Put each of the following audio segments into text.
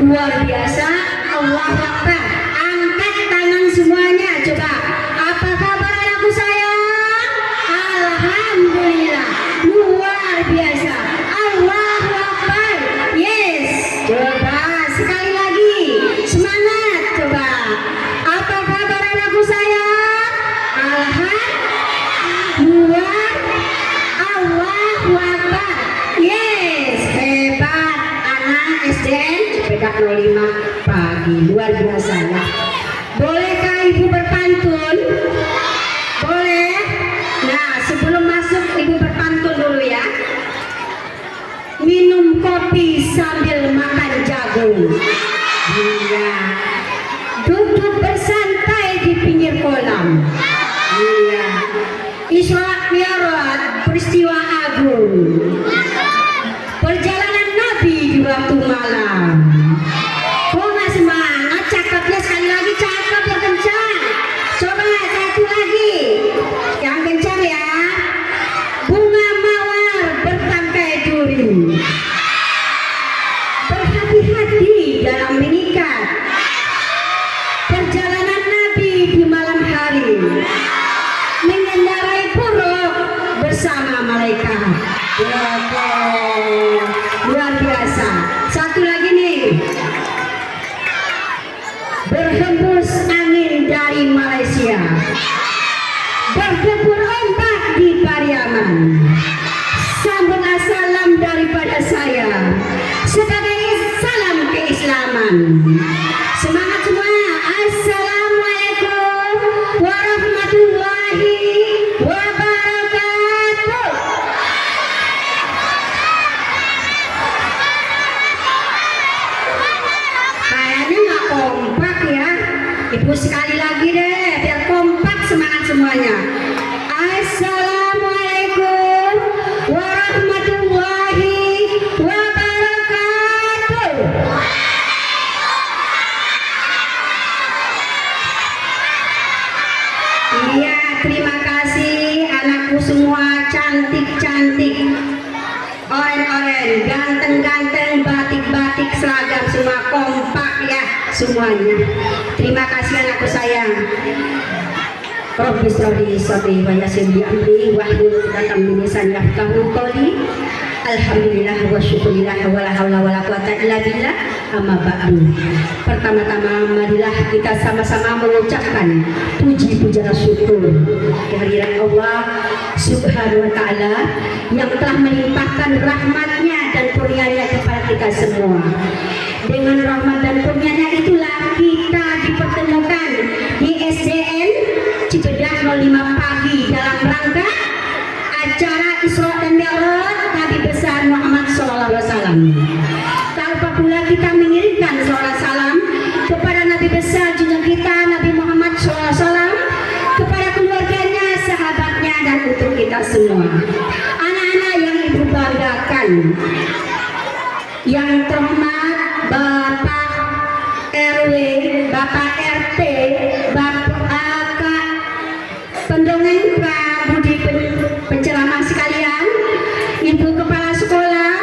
luar biasa. Allahu Akbar. Angkat tangan semuanya coba. Apa kabar anakku sayang? Alhamdulillah, luar biasa. Allahu Akbar. Yes. Coba sekali lagi, semangat coba. Apa kabar anakku sayang? Alhamdulillah. Allahu Akbar. Yes, hebat anak SDN Cipedak 05 pagi, luar biasa ya. Bolehkah ibu berpantun? Boleh. Nah, sebelum masuk ibu berpantun dulu ya. Minum kopi sambil makan jagung. Iya. Duduk bersantai di pinggir kolam. Iya. Isra Mi'raj peristiwa agung. Perjalanan Nabi di waktu malam. Kok nggak semangat? Cakepnya sekali lagi, cakep yang kencang. Coba satu lagi, yang kencang ya. Bunga mawar bertangkai duri. Berhati-hati dalam menikah. Perjalanan Nabi di malam hari. Mengendarai buruk bersama malaikat. Luar biasa. Satu lagi nih. Berhembus angin dari Malaysia. Berdebur ombak di Pariaman. Sambutlah salam daripada saya sebagai salam keislaman. Semangat semua. Assalamualaikum warahmatullahi wabarakatuh. Kayaknya nggak kompak ya. Ibu sekali lagi deh biar kompak, semangat semuanya. Assalamualaikum warahmatullahi wabarakatuh. Iya, terima kasih anakku semua, cantik-cantik, oren-oren, ganteng-ganteng, batik-batik, seragam, semua kompak ya semuanya. Terima kasih anakku sayang. Rabbi sholli sadri wa yassir li amri wahlul 'uqdatam min lisani yafqahu qawli. Alhamdulillah wa syukurillah wa la haula wa la quwata illa billah. Amma ba'du. Pertama-tama marilah kita sama-sama mengucapkan puji puja syukur kehadiran Allah Subhanahu wa taala yang telah melimpahkan rahmatnya dan kurnianya kepada kita semua. Dengan rahmat dan kurnianya itulah kita dipertemukan di SDN Cipedak 05 pagi dalam rangka acara Isra dan Mi'raj Nabi besar Muhammad SAW. Tak lupa pula kita mengirimkan salawat salam kepada Nabi besar junjungan kita Nabi Muhammad SAW, kepada keluarganya, sahabatnya, dan untuk kita semua. Anak-anak yang ibu banggakan, yang terhormat Bapak RW, Bapak RT, Bapak pendongeng, Pak Budi penceramah sekalian, Ibu Kepala Sekolah,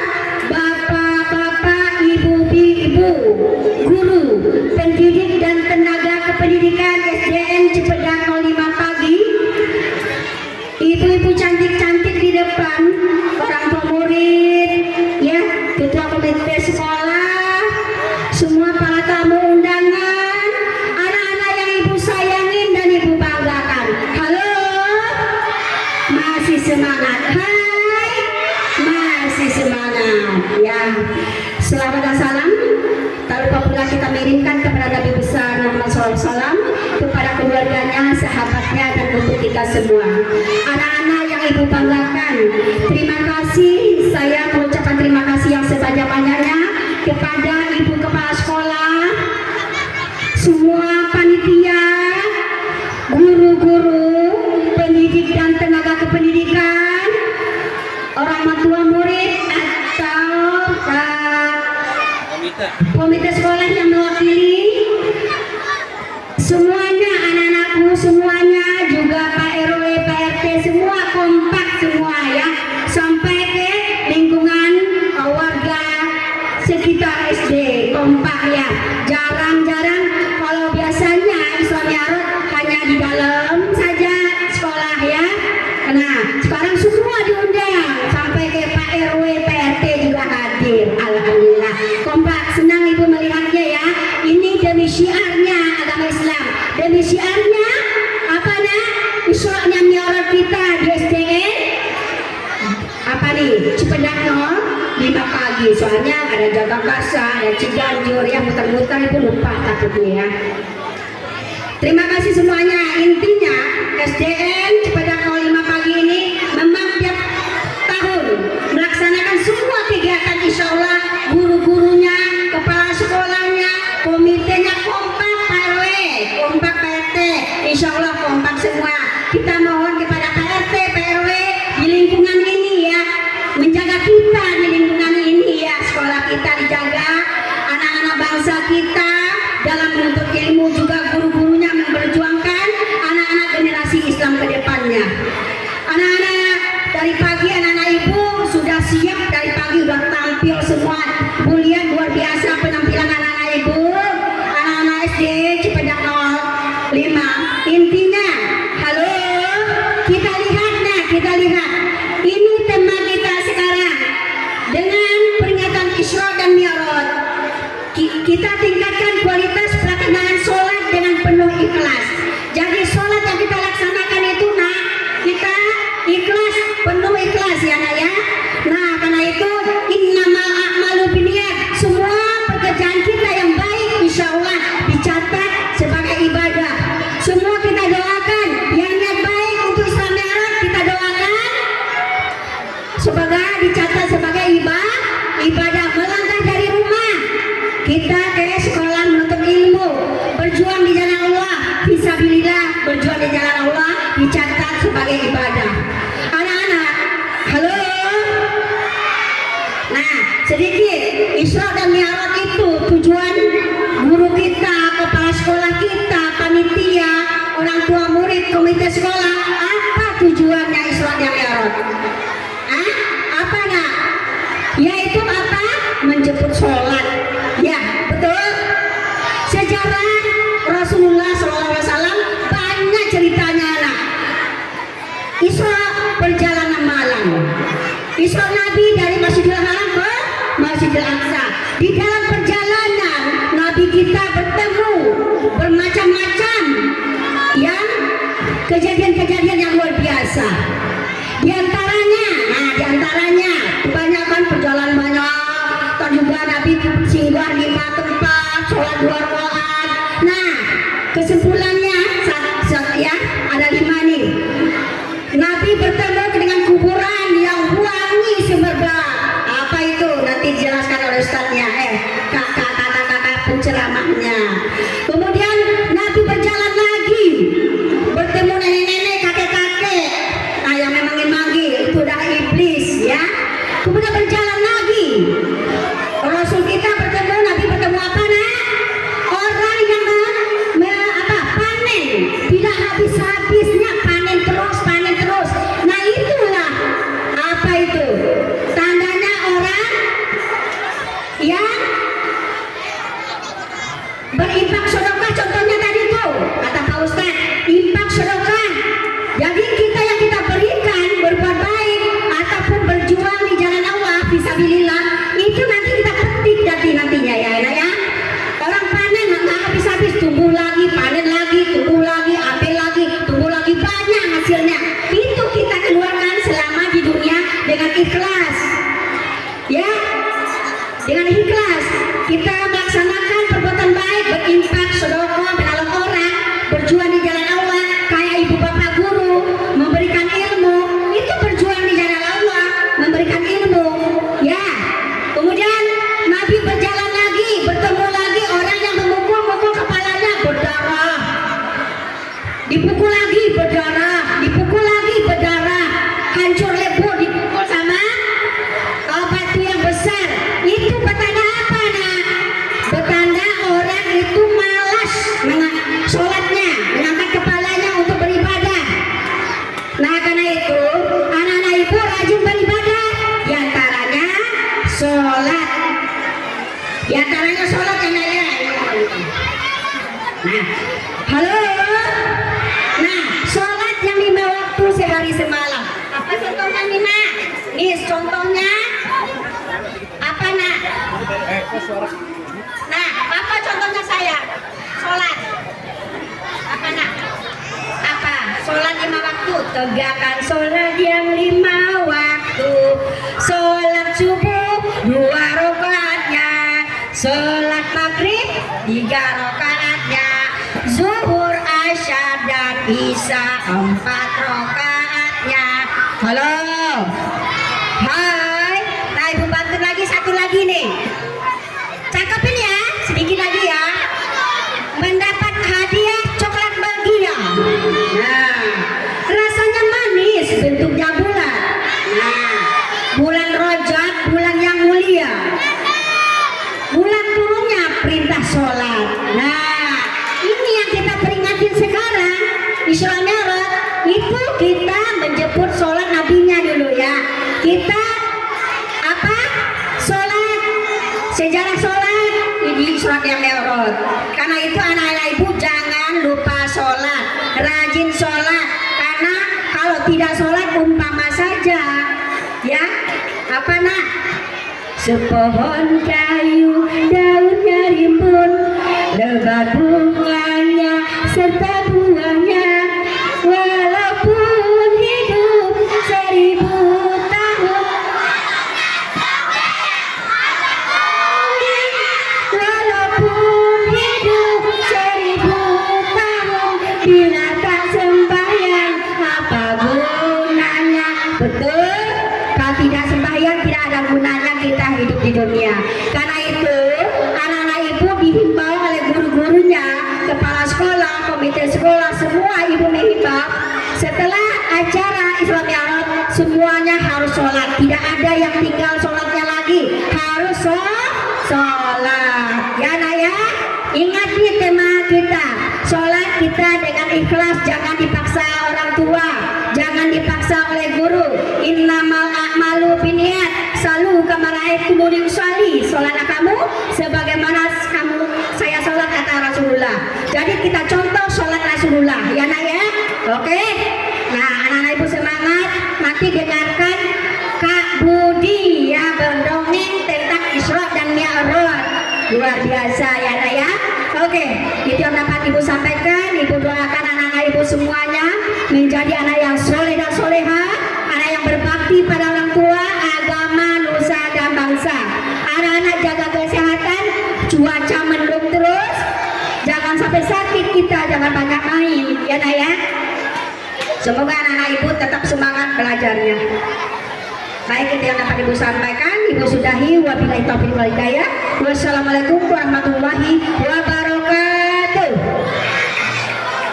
Bapak-bapak, Ibu-ibu, guru, pendidik dan tenaga kependidikan SDN Cipedak 05 pagi, ibu-ibu cantik-cantik di depan, orang tua murid, ya, ketua komite sekolah, semua para tamu undangan, anak-anak yang ibu sayangin dan ibu banggakan. Halo, masih semangat? Hai, masih semangat ya. Selamat dan salam. Tak lupa pula kita mengirimkan kepada Nabi besar Muhammad SAW, kepada keluarganya, sahabatnya, dan untuk kita semua. Anak-anak yang ibu banggakan, terima kasih. Saya mengucapkan terima kasih yang sebanyak-banyaknya kepada ibu kepala sekolah, semua panitia, guru-guru, pendidik dan tenaga kependidikan, orang tua murid atau komite sekolah yang mewakili semuanya, anak-anakku semuanya, juga Pak RW, Pak RT, semua kompak semua ya, sampai ke lingkungan warga sekitar SD kompak ya. jarang-jarang. Kalau biasanya Isra Mi'raj hanya di dalam saja sekolah ya. Nah, sekarang semua diundang, sampai ke Pak RW, PRT juga hadir. Alhamdulillah. Kompak, senang Ibu melihatnya ya. Ini demi syiarnya agama Islam. Demi syiarnya apa nah? Isra Mi'raj kita di SDN apa nih? Cipedak 5 pagi. Soalnya ada Jagakarsa, ada Ciganjur yang muter-muter, Ibu lupa takutnya ya. Terima kasih semuanya. Intinya SDN Cipedak 05 pagi ini memang tiap tahun melaksanakan semua kegiatan, insya Allah guru-gurunya, kepala sekolahnya, komitenya kompak, Pak RW, kompak PRT, insya Allah kompak semua. Kita mohon kepada PRT, PRW di lingkungan ini ya, menjaga kita di lingkungan ini ya, sekolah kita dijaga, anak-anak bangsa kita dalam menuntut ilmu, juga guru-gurunya memperjuangkan anak-anak generasi Islam ke depannya. Anak-anak dari pagi, anak-anak Ibu sudah siap dari pagi, sudah tampil semua. Bu lihat luar biasa penampilan anak-anak Ibu, anak-anak SD Cipedak 05. Intinya, halo, kita lihat nah, kita lihat. Ini tema kita sekarang dengan peringatan Isra dan Mi'raj. Kita tingkatkan kualitas pelaksanaan sholat dengan penuh ikhlas. Jadi sholat yang kita laksanakan itu nah, kita ikhlas, penuh ikhlas ya nak ya. Nah karena itu innamal a'malu binniyat, semua pekerjaan kita yang baik insya Allah dicatat sebagai ibadah. Semua kita doakan yang niat baik untuk Isra Mi'raj, kita doakan sebagai dicatat sebagai ibadah. Melangkah dari rumah kita ke sekolah menuntut ilmu, berjuang di jalan Allah, fisabilillah, berjuang di jalan Allah dicatat sebagai ibadah. Anak-anak, halo. Nah, sedikit Isra dan Mi'raj itu tujuan guru kita, kepala sekolah kita, panitia, orang tua murid, komite sekolah. Apa tujuannya Isra dan Mi'raj? Apa nak? Yaitu apa? Menjemput sholat. Ya, betul. Sejarah Rasulullah SAW banyak ceritanya anak. Isra perjalanan malam. Isra Nabi dari Masjidil Haram ke Masjidil Aqsa. Di dalam perjalanan Nabi kita bertemu bermacam-macam yang kejadian-kejadian yang luar biasa. Di antaranya kebanyakan perjalanan banyak. Dan juga Nabi singgah di 5 tempat, sholat 2 rakaat. Nah, kesimpulannya ya ada 5 nih. Nabi bertemu dengan kuburan yang wangi semerbak. Apa itu? Nanti dijelaskan oleh ustadznya, kakak penceramahnya. Kemudian Nabi berjalan lagi, bertemu nenek-nenek, kakek-kakek. Nah, yang memang manggil itu udah iblis ya. Kemudian berjalan lagi. Rasul kita bertemu, Nabi bertemu apa nak? Orang yang panen, tidak habis-habisnya, panen terus. Nah itulah apa itu? Tandanya orang yang berinfak sedekah. Contohnya tadi tuh kata Pak Ustadz, infak sedekah. Jadi kita yang kita berikan, berbuat baik ataupun berjuang di jalan Allah fisabilillah, itu nanti kita petik nantinya ya. Orang panen nggak habis-habis, tumbuh lagi, panen lagi, tumbuh lagi, ambil lagi, tumbuh lagi, banyak hasilnya. Itu kita keluarkan selama di dunia dengan ikhlas ya, dengan ikhlas kita melaksanakan perbuatan baik, berinfak, sedekah, menolong orang, berjuang di jalan Allah, kayak ibu bapak guru memberikan ilmu, itu berjuang di jalan Allah, memberikan ilmu ya. Kemudian Nabi berjalan lagi, bertemu lagi orang yang memukul kepalanya berdarah, dipukul lagi berdarah, hancur lebur, dipukul sama batu yang besar. Itu petanda apa nak? Petanda orang itu malas sholatnya, mengangkat kepalanya untuk beribadah. Nah karena itu anak-anak Ibu rajin beribadah, diantaranya sholat, ya nak ya. manis. Contohnya apa nak? Nah, apa contohnya saya? Sholat. Apa nak? Apa? Sholat 5 waktu. Tegakkan sholat yang 5 waktu. Sholat subuh 2 rakaatnya. Sholat maghrib 3 rakaatnya. Zuhur, asyar dan isya 4 rakaatnya. Halo. Hai. Nah, ibu bantu lagi satu lagi nih. Cakepin ya, sedikit lagi ya. Mendapat hadiah coklat bahagia. Nah, rasanya manis, bentuknya bulat. Nah, bulan Rajab, bulan yang mulia. Bulan turunnya perintah sholat. Nah, ini yang kita peringatin sekarang. Isra Mi'raj itu kita menjemput sholat nabinya dulu ya. Kita apa? Sholat, sejarah sholat di surat yang Mi'raj. Karena itu anak-anak ibu jangan lupa sholat, rajin sholat. Karena kalau tidak sholat umpama saja, ya apa nak? Sepohon kayu daunnya rimbun, lebat bunganya serta buahnya, walaupun hidup 1000 tahun, walaupun hidup 1000 tahun, bila tak sembahyang apa gunanya? Betul, kalau tidak sembahyang tidak ada gunanya kita hidup di dunia. Karena itu anak-anak ibu dihimbau oleh guru-gurunya, kepala sekolah, komite sekolah, semua ibu menghimbau setelah acara Isra Mi'raj semuanya harus sholat. Tidak ada yang tinggal sholatnya lagi, harus sholat ya nak ya. Ingat nih tema kita, sholat kita dengan ikhlas, jangan dipaksa orang tua, jangan dipaksa oleh guru. Innamal a'malu binniyat, selalu kamara'aitumuni usolli, sholatlah kamu sebagaimana saya sholat kata Rasulullah. Jadi kita contoh sholat Rasulullah ya nak ya. Oke. Nah, anak-anak ibu semangat, nanti dengarkan Kak Budi ya mendongeng tentang Isra dan Mi'raj. Luar biasa ya nak ya. Oke, itu yang dapat ibu sampaikan. Ibu doakan anak-anak ibu semuanya menjadi anak yang soleh dan soleha, anak yang berbakti pada orang tua, agama, nusa dan bangsa. Anak-anak jaga kesehatan, cuaca mendung terus, jangan sampai sakit kita, jangan banyak main ya nak ya. Semoga anak-anak ibu tetap semangat belajarnya. Baik, itu yang dapat ibu sampaikan. Ibu sudahi, wabillahi taufiq wal hidayah. Wassalamualaikum warahmatullahi wabarakatuh.